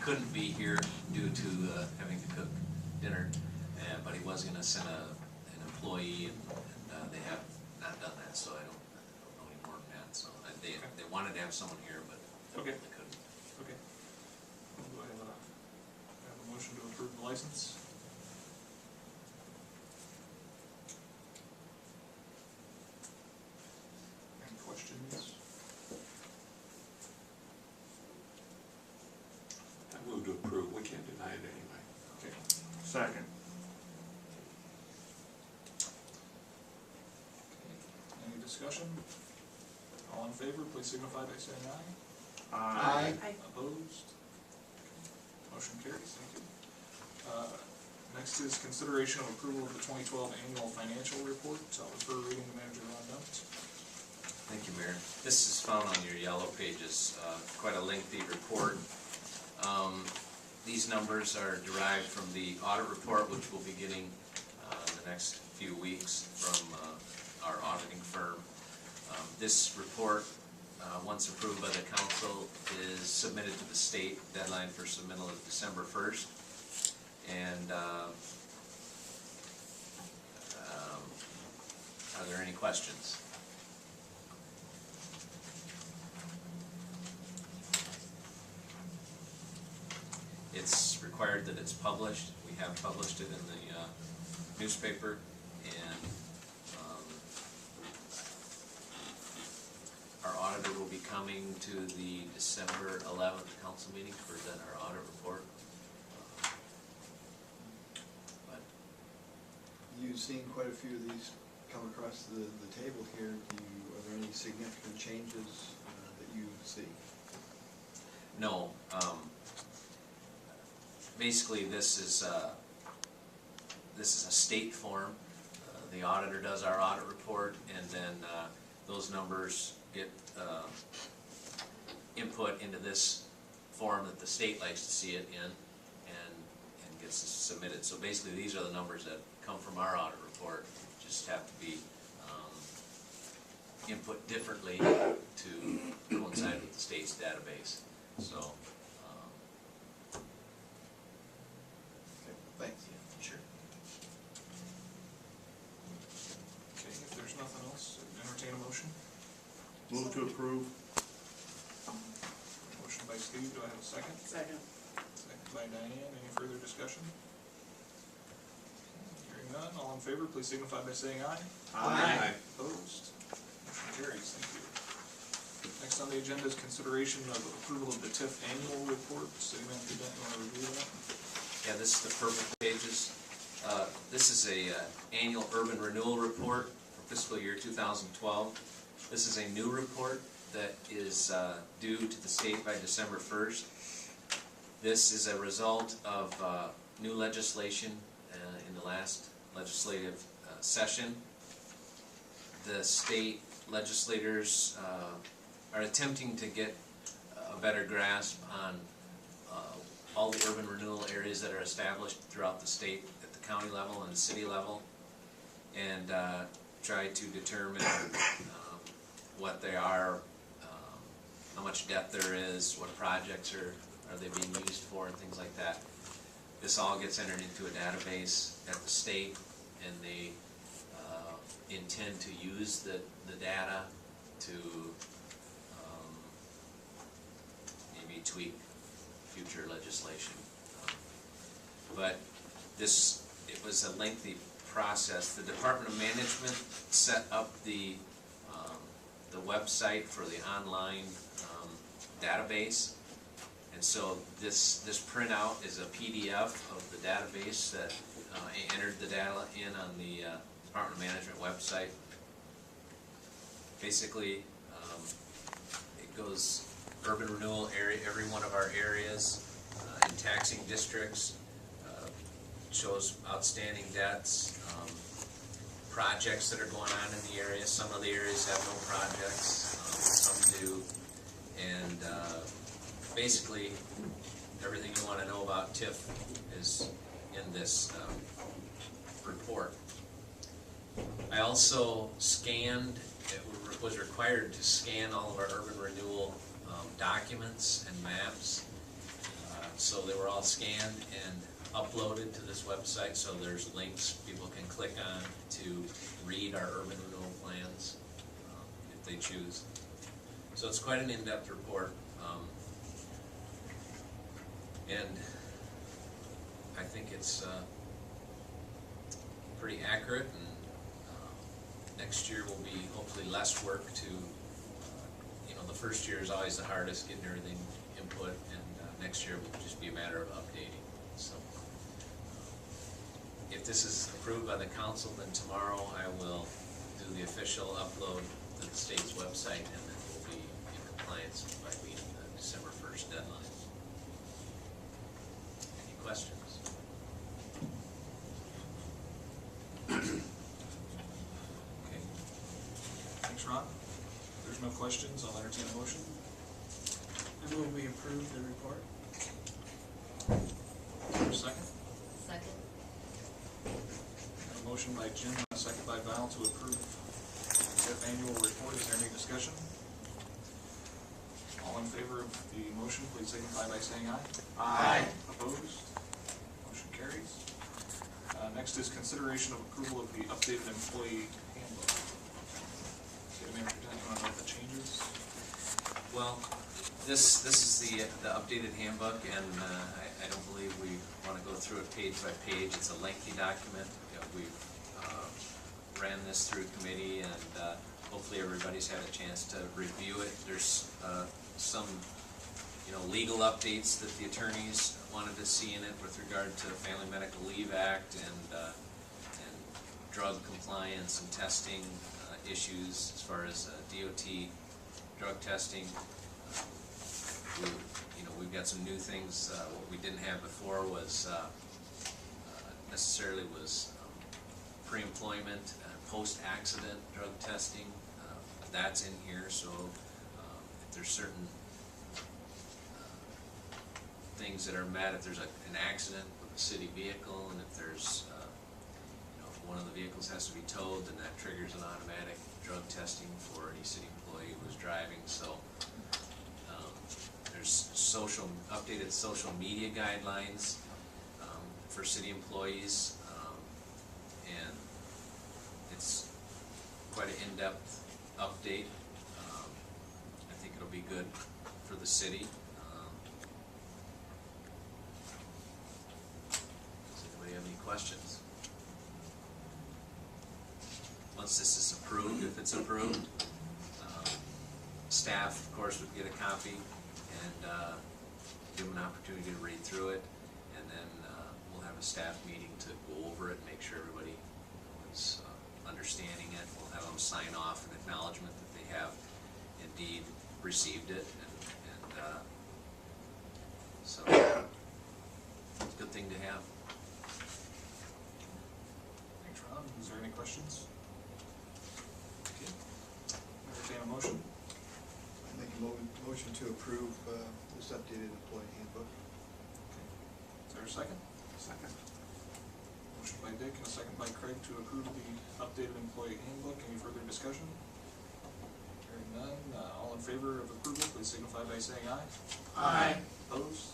couldn't be here due to having to cook dinner, but he was going to send an employee, and they have not done that, so I don't know any more than that. So they wanted to have someone here, but Okay. they couldn't. Okay. Do I have a motion to approve the license? Any questions? I move to approve, we can't deny it anyway. Okay. Second. Any discussion? All in favor, please signify by saying aye. Aye. Opposed? Motion carries, thank you. Next is consideration of approval of the 2012 annual financial report. I'll refer reading to Manager Ron Downs. Thank you, Mayor. This is found on your yellow pages, quite a lengthy report. These numbers are derived from the audit report, which we'll be getting in the next few weeks from our auditing firm. This report, once approved by the council, is submitted to the state. Deadline for submittal is December 1st. And are there any questions? It's required that it's published. We have published it in the newspaper, and our auditor will be coming to the December 11th council meeting to present our audit report. But You've seen quite a few of these come across the table here. Are there any significant changes that you see? no, basically this is a state form. The auditor does our audit report, and then those numbers get input into this form that the state likes to see it in, and gets submitted. So basically these are the numbers that come from our audit report, just have to be input differently to coincide with the state's database. So Okay, thanks. sure. Okay, if there's nothing else, entertain a motion. Move to approve. Motion by Steve, do I have a second? Second. Second by Diane, any further discussion? Hearing none, all in favor, please signify by saying aye. Aye. Opposed? Motion carries, thank you. Next on the agenda is consideration of approval of the TIF annual report. City Manager Dent, you want to review that? Yeah, this is the purple pages. This is a annual urban renewal report for fiscal year 2012. This is a new report that is due to the state by December 1st. This is a result of new legislation in the last legislative session. The state legislators are attempting to get a better grasp on all the urban renewal areas that are established throughout the state at the county level and the city level, and try to determine what they are, how much depth there is, what projects are they being used for, and things like that. This all gets entered into a database at the state, and they intend to use the data to maybe tweak future legislation. But it was a lengthy process. The Department of Management set up the website for the online database, and so this printout is a PDF of the database that entered the data in on the Department of Management website. Basically, it goes urban renewal area, every one of our areas, in taxing districts, shows outstanding debts, projects that are going on in the area. Some of the areas have no projects, some do, and basically everything you want to know about TIF is in this report. I also scanned, was required to scan all of our urban renewal documents and maps. So they were all scanned and uploaded to this website, so there's links people can click on to read our urban renewal plans, if they choose. So it's quite an in-depth report, and I think it's pretty accurate, and next year will be hopefully less work to, the first year is always the hardest, getting everything input, and next year will just be a matter of updating. So if this is approved by the council, then tomorrow I will do the official upload to the state's website, and then we'll be in compliance by meeting the December 1st deadline. Any questions? Okay. Thanks, Ron. If there's no questions, I'll entertain a motion. I move we approve the report. Is there a second? Second. A motion by Jim, and a second by Val to approve the annual report. Is there any discussion? All in favor of the motion, please signify by saying aye. Aye. Opposed? Motion carries. Next is consideration of approval of the updated employee handbook. City Manager, do you want to know the changes? Well, this is the updated handbook, and I don't believe we want to go through it page by page. It's a lengthy document. We've ran this through committee, and hopefully everybody's had a chance to review it. There's some legal updates that the attorneys wanted to see in it with regard to the Family Medical Leave Act and drug compliance and testing issues as far as DOT drug testing. We've got some new things. What we didn't have before was necessarily pre-employment, post-accident drug testing. That's in here, so if there's certain things that are met, if there's an accident with a city vehicle, and if there's if one of the vehicles has to be towed, then that triggers an automatic drug testing for any city employee who's driving. So there's updated social media guidelines for city employees, and it's quite an in-depth update. I think it'll be good for the city. Does anybody have any questions? Once this is approved, if it's approved, staff, of course, would get a copy and give them an opportunity to read through it, and then we'll have a staff meeting to go over it, make sure everybody is understanding it. We'll have them sign off an acknowledgement that they have indeed received it, and so it's a good thing to have. Thanks, Ron. Is there any questions? Okay. Entertain a motion. I make a motion to approve this updated employee handbook. Is there a second? Second. Motion by Dick and a second by Craig to approve the updated employee handbook. Any further discussion? Hearing none, all in favor of approval, please signify by saying aye. Aye. Opposed?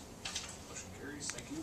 Motion carries. Thank you.